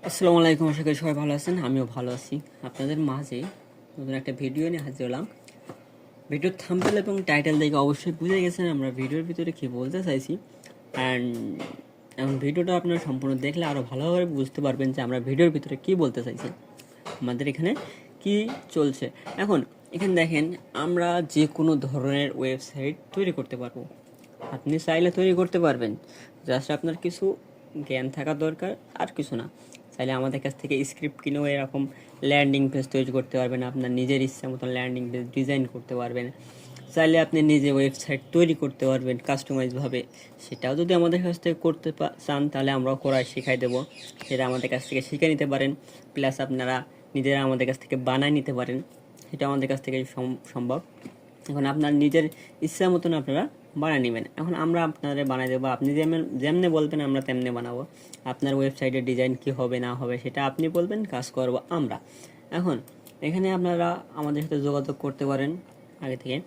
আসসালামু আলাইকুম, আশা করি সবাই ভালো আছেন। আমিও ভালো আছি। আপনাদের মাঝে নতুন একটা ভিডিও নিয়ে হাজির হলাম। ভিডিওর থাম্বনেল এবং টাইটেল দেখে অবশ্যই বুঝে গেছেন আমরা ভিডিওর ভিতরে কী বলতে চাইছি। অ্যান্ড এখন ভিডিওটা আপনারা সম্পূর্ণ দেখলে আরও ভালোভাবে বুঝতে পারবেন যে আমরা ভিডিওর ভিতরে কী বলতে চাইছি, আমাদের এখানে কি চলছে। এখন এখানে দেখেন, আমরা যে কোনো ধরনের ওয়েবসাইট তৈরি করতে পারবো। আপনি চাইলে তৈরি করতে পারবেন, জাস্ট আপনার কিছু জ্ঞান থাকা দরকার, আর কিছু না। চাইলে আমাদের কাছ থেকে স্ক্রিপ্ট কিনেও এরকম ল্যান্ডিং পেজ তৈরি করতে পারবেন, আপনার নিজের ইচ্ছা মতন ল্যান্ডিং পেজ ডিজাইন করতে পারবেন। চাইলে আপনি নিজে ওয়েবসাইট তৈরি করতে পারবেন কাস্টমাইজভাবে। সেটাও যদি আমাদের কাছ থেকে করতে চান তাহলে আমরাও করাই শেখাই দেবো। সেটা আমাদের কাছ থেকে শিখে নিতে পারেন, প্লাস আপনারা নিজেরা আমাদের কাছ থেকে বানায় নিতে পারেন। সেটা আমাদের কাছ থেকে সম্ভব। এখন আপনার নিজের ইচ্ছা মতন আপনারা বানিয়ে নেবেন। এখন আমরা আপনাদের বানিয়ে দেবো, আপনি যেমনি বলবেন আমরা তেমনি বানাবো। আপনার ওয়েবসাইটের ডিজাইন কী হবে না হবে সেটা আপনি বলবেন, কাজ করব আমরা। এখন এখানে আপনারা আমাদের সাথে যোগাযোগ করতে পারেন আগে থেকে।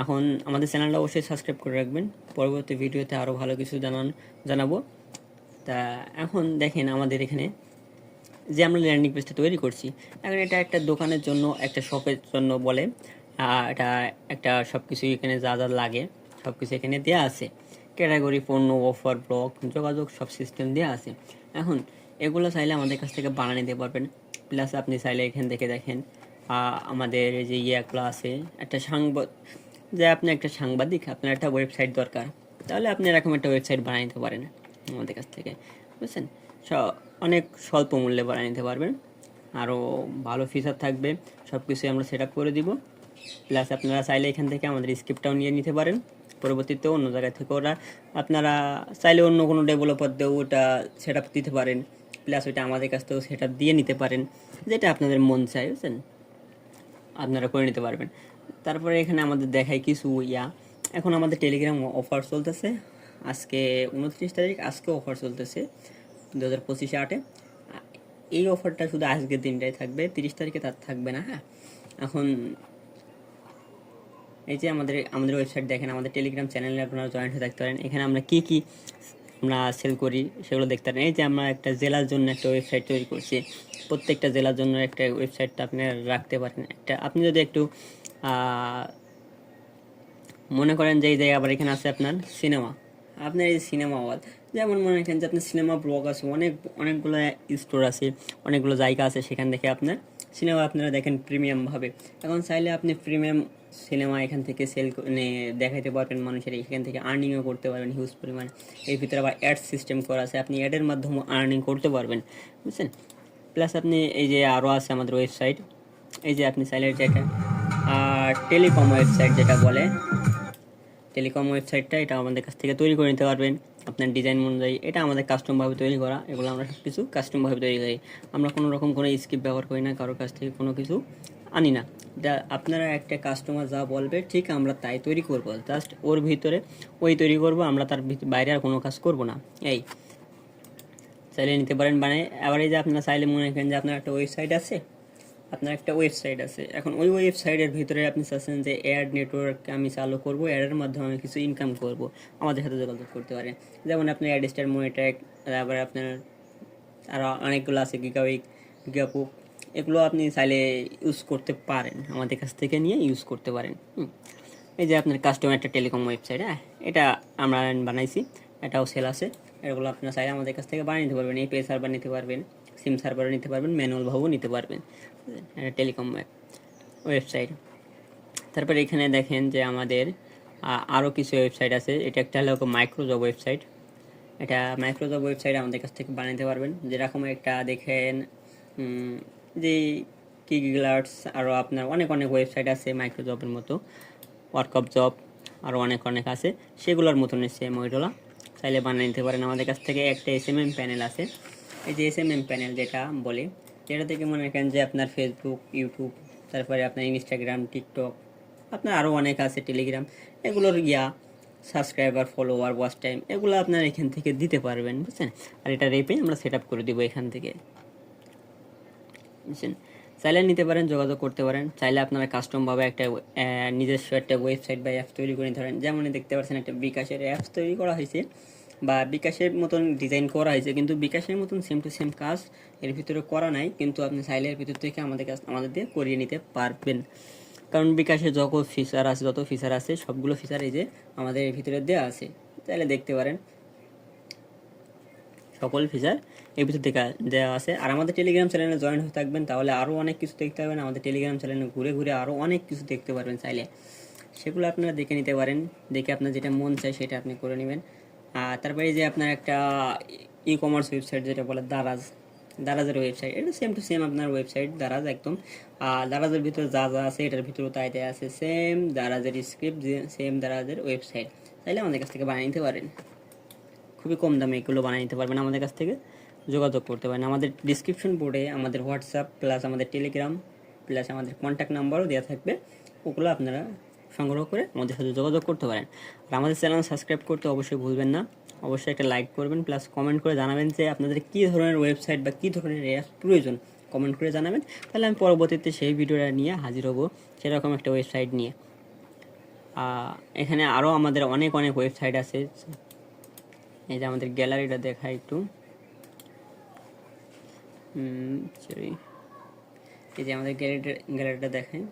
এখন আমাদের চ্যানেলটা অবশ্যই সাবস্ক্রাইব করে রাখবেন, পরবর্তী ভিডিওতে আরও ভালো কিছু জানাবো। তা এখন দেখেন, আমাদের এখানে যে আমরা ল্যান্ডিং পেজটা তৈরি করছি, এখন এটা একটা দোকানের জন্য, একটা শপের জন্য বলে। এটা একটা সব কিছু এখানে যা যা লাগে সব কিছু এখানে দেওয়া আছে। ক্যাটাগরি, পণ্য, অফার, ব্লগ, যোগাযোগ সব সিস্টেম দেওয়া আছে। এখন এগুলো চাইলে আমাদের কাছ থেকে বানিয়ে নিতে পারবেন। প্লাস আপনি চাইলে এখান থেকে দেখেন আমাদের যে ইয়েগুলো আছে, একটা যে আপনি একটা সাংবাদিক, আপনার একটা ওয়েবসাইট দরকার, তাহলে আপনি এরকম একটা ওয়েবসাইট বানিয়ে নিতে পারেন আমাদের কাছ থেকে, বুঝছেন। অনেক স্বল্প মূল্যে বানিয়ে নিতে পারবেন, আরও ভালো ফিচার থাকবে, সব কিছুই আমরা সেট আপ করে দিব। প্লাস আপনারা চাইলে এখান থেকে আমাদের স্ক্রিপ্টটাও নিয়ে নিতে পারেন, পরবর্তীতে অন্য জায়গা থেকে ওরা আপনারা চাইলে অন্য কোনো ডেভেলপার দিয়েও ওটা সেট আপ দিতে পারেন। প্লাস ওইটা আমাদের কাছ থেকেও সেট আপ দিয়ে নিতে পারেন, যেটা আপনাদের মন চাই, বুঝছেন, আপনারা করে নিতে পারবেন। তারপরে এখানে আমাদের দেখায় কিছু এখন আমাদের টেলিগ্রাম অফার চলতেছে। আজকে 29 তারিখ, আজকে অফার চলতেছে 2025-8-এ। এই অফারটা শুধু আজকের দিনটাই থাকবে, 30 তারিখে তার থাকবে না। হ্যাঁ, এখন এই যে আমাদের ওয়েবসাইট দেখেন, আমাদের টেলিগ্রাম চ্যানেলে আপনারা জয়েন্ট হয়ে থাকতে পারেন। এখানে আমরা কি আমরা সেল করি সেগুলো দেখতে পারেন। এই যে আমরা একটা জেলার জন্য একটা ওয়েবসাইট তৈরি করছি, প্রত্যেকটা জেলার জন্য একটা ওয়েবসাইটটা আপনি রাখতে পারেন। আপনি যদি একটু মনে করেন যে এই জায়গায় আবার এখানে আছে আপনার সিনেমা, আপনার এই সিনেমা হল, যেমন মনে করেন যে আপনার সিনেমা ব্লগ আছে, অনেকগুলো স্টোর আছে, অনেকগুলো জায়গা আছে, সেখান থেকে আপনার সিনেমা আপনারা দেখেন প্রিমিয়ামভাবে। এখন চাইলে আপনি প্রিমিয়াম সিনেমা এখান থেকে দেখাইতে পারবেন মানুষের, এখান থেকে আর্নিংও করতে পারবেন হিউজ পরিমাণ। এর ভিতরে আবার অ্যাড সিস্টেম করা আছে, আপনি অ্যাডের মাধ্যমে আর্নিং করতে পারবেন, বুঝছেন। প্লাস আপনি এই যে আরও আছে আমাদের ওয়েবসাইট, এই যে আপনি চাইলে যেটা টেলিকম ওয়েবসাইট যেটা বলে, টেলিকম ওয়েবসাইটটা এটা আমাদের কাছ থেকে তৈরি করে নিতে পারবেন আপনার ডিজাইন অনুযায়ী। এটা আমাদের কাস্টমভাবে তৈরি করা, এগুলো আমরা সব কিছু কাস্টমভাবে তৈরি করি। আমরা কোনো রকম কোনো স্ক্রিপ্ট ব্যবহার করি না, কারোর কাছ থেকে কোনো কিছু আনি না। এটা আপনারা একটা কাস্টমার যা বলবে ঠিক আমরা তাই তৈরি করবো, জাস্ট ওর ভিতরে ওই তৈরি করব, আমরা তার বাইরে আর কোনো কাজ করব না। এই চাইলে নিতে পারেন বানিয়ে। আবার এই যে আপনারা চাইলে মনে করেন যে আপনার একটা ওয়েবসাইট আছে, এখন ওই ওয়েবসাইটের ভিতরে আপনি চাচ্ছেন যে অ্যাড নেটওয়ার্ক আমি চালু করব, অ্যাডের মাধ্যমে আমি কিছু ইনকাম করব, আমাদের সাথে যোগাযোগ করতে পারেন। যেমন আপনি অ্যাড স্টার, মনিট্যাগ, তারপরে আপনার আরও অনেকগুলো আছে, গিগাপু, এগুলো আপনি চাইলে ইউজ করতে পারেন, আমাদের কাছ থেকে নিয়ে ইউজ করতে পারেন। এই যে আপনার কাস্টমার একটা টেলিকম ওয়েবসাইট, হ্যাঁ, এটা আমরা বানাইছি, এটাও সেল আছে। এগুলো আপনার চাইলে আমাদের কাছ থেকে বানিয়ে নিতে পারবেন, এই পে সার্ভার নিতে পারবেন, সিম সার্ভারও নিতে পারবেন, ম্যানুয়ালভাবেও নিতে পারবেন। এটা টেলিকম ওয়েবসাইট। তারপরে এখানে দেখেন যে আমাদের আরও কিছু ওয়েবসাইট আছে। এটা একটা হলো মাইক্রোজব ওয়েবসাইট। এটা মাইক্রোজব ওয়েবসাইট আমাদের কাছ থেকে বানাতে পারবেন। যেরকম একটা দেখেন যে কিকগ্লার্স, আরও আপনার অনেক অনেক ওয়েবসাইট আছে মাইক্রোজবের মতো, ওয়ার্কআপ জব, আরও অনেক অনেক আছে, সেগুলোর মতন সেম ওইগুলো চাইলে বানিয়ে নিতে পারেন আমাদের কাছ থেকে। একটা SMM প্যানেল আছে, এই যে SMM প্যানেল যেটা বলে, যেটা থেকে মনে করেন যে আপনার ফেসবুক, ইউটিউব, তারপরে আপনার ইনস্টাগ্রাম, টিকটক, আপনার আরও অনেক আছে, টেলিগ্রাম, এগুলোর সাবস্ক্রাইবার, ফলোয়ার, ওয়াচ টাইম, এগুলো আপনার এখান থেকে দিতে পারবেন, বুঝছেন। আর এটা রেপে আমরা সেট আপ করে দিব এখান থেকে, বুঝছেন। চাইলে নিতে পারেন, যোগাযোগ করতে পারেন। চাইলে আপনারা কাস্টমভাবে একটা নিজস্ব একটা ওয়েবসাইট বা অ্যাপস তৈরি করে নিতে পারেন। যেমন দেখতে পাচ্ছেন একটা বিকাশের অ্যাপস তৈরি করা হয়েছে, বা বিকাশের মতন ডিজাইন করা হয়েছে, কিন্তু বিকাশের মতন সেম টু সেম কাজ এর ভিতরে করা নাই, কিন্তু আপনি চাইলে এর ভিতর থেকে আমাদের দিয়ে করিয়ে নিতে পারবেন। কারণ বিকাশে যত ফিচার আছে সবগুলো ফিচার এই যে আমাদের এর ভিতরে দেওয়া আছে, তাহলে দেখতে পারেন সকল ফিচার এর ভিতর থেকে দেওয়া আছে। আর আমাদের টেলিগ্রাম চ্যানেলে জয়েন হয়ে থাকবেন, তাহলে আরও অনেক কিছু দেখতে পাবেন। আমাদের টেলিগ্রাম চ্যানেলে ঘুরে ঘুরে আরও অনেক কিছু দেখতে পারবেন, চাইলে সেগুলো আপনারা দেখে নিতে পারেন। দেখে আপনার যেটা মন চায় সেটা আপনি করে নেবেন। আর তারপরে যে আপনার একটা ই কমার্স ওয়েবসাইট যেটা বলে দারাজের ওয়েবসাইট, এটা সেম টু সেম আপনার ওয়েবসাইট দারাজ একদম। আর দারাজের ভিতরে যা যা আছে এটার ভিতরেও তাই তাই আছে, সেম দারাজের স্ক্রিপ্ট, সেম দারাজের ওয়েবসাইট। চাইলে আমাদের কাছ থেকে বানিয়ে নিতে পারেন, খুবই কম দামে এগুলো বানিয়ে নিতে পারবেন। আমাদের কাছ থেকে যোগাযোগ করতে পারেন। আমাদের ডিসক্রিপশন বোর্ডে আমাদের হোয়াটসঅ্যাপ প্লাস আমাদের টেলিগ্রাম প্লাস আমাদের কন্ট্যাক্ট নাম্বারও দেওয়া থাকবে, ওগুলো আপনারা সংগ্রহ করে আমাদের সাথে যোগাযোগ করতে পারেন। আর আমাদের চ্যানেল সাবস্ক্রাইব করতে অবশ্যই ভুলবেন না, অবশ্যই একটা লাইক করবেন, প্লাস কমেন্ট করে জানাবেন যে আপনাদের কী ধরনের ওয়েবসাইট বা কী ধরনের অ্যাপ প্রয়োজন, কমেন্ট করে জানাবেন। তাহলে আমি পরবর্তীতে সেই ভিডিওটা নিয়ে হাজির হব, সেরকম একটা ওয়েবসাইট নিয়ে। এখানে আরও আমাদের অনেক অনেক ওয়েবসাইট আছে। এই যে আমাদের গ্যালারিটা দেখা একটু, সরি, এই যে আমাদের গ্যালারিটা দেখেন।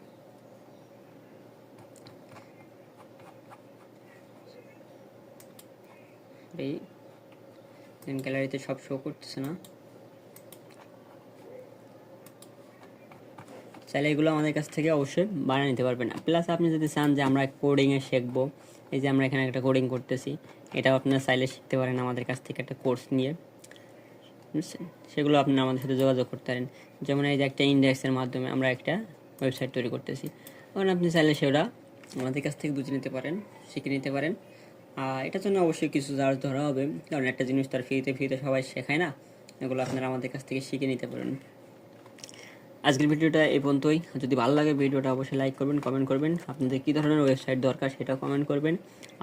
এই গ্যালারিতে সব শো করতেছে না, চাইলে এগুলো আমাদের কাছ থেকে অবশ্যই বানিয়ে নিতে পারবেন। প্লাস আপনি যদি চান যে আমরা কোডিংয়ে শিখবো, এই যে আমরা এখানে একটা কোডিং করতেছি, এটাও আপনারা চাইলে শিখতে পারেন আমাদের কাছ থেকে একটা কোর্স নিয়ে, বুঝছেন? সেগুলো আপনারা আমাদের সাথে যোগাযোগ করতে পারেন। যেমন এই যে একটা ইন্ডেক্সের মাধ্যমে আমরা একটা ওয়েবসাইট তৈরি করতেছি, তখন আপনি চাইলে সেটা আমাদের কাছ থেকে বুঝে নিতে পারেন, শিখে নিতে পারেন। এটার জন্য অবশ্যই কিছু চার্জ ধরা হবে, কারণ একটা জিনিস তার ফ্রিতে সবাই শেখায় না, এগুলো আপনারা আমাদের কাছ থেকে শিখে নিতে পারেন। আজকের ভিডিওটা এই পর্যন্তই। যদি ভালো লাগে ভিডিওটা অবশ্যই লাইক করবেন, কমেন্ট করবেন, আপনাদের কী ধরনের ওয়েবসাইট দরকার সেটা কমেন্ট করবেন।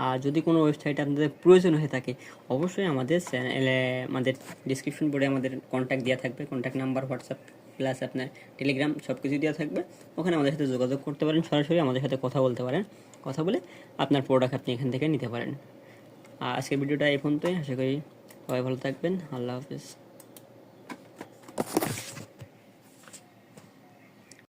আর যদি কোনো ওয়েবসাইট আপনাদের প্রয়োজন হয়ে থাকে, অবশ্যই আমাদের চ্যানেলে আমাদের ডিসক্রিপশন বোর্ডে আমাদের কন্ট্যাক্ট দেওয়া থাকবে, কন্ট্যাক্ট নাম্বার, হোয়াটসঅ্যাপ প্লাস আপনার টেলিগ্রাম সব কিছু দেওয়া থাকবে, ওখানে আমাদের সাথে যোগাযোগ করতে পারেন, সরাসরি আমাদের সাথে কথা বলতে পারেন, কথা বলে আপনার প্রোডাক্ট আপনি এখান থেকে নিতে পারেন। আজকের ভিডিওটা এই পর্যন্তই, আশা করি সবাই ভালো থাকবেন। আল্লাহ হাফেজ।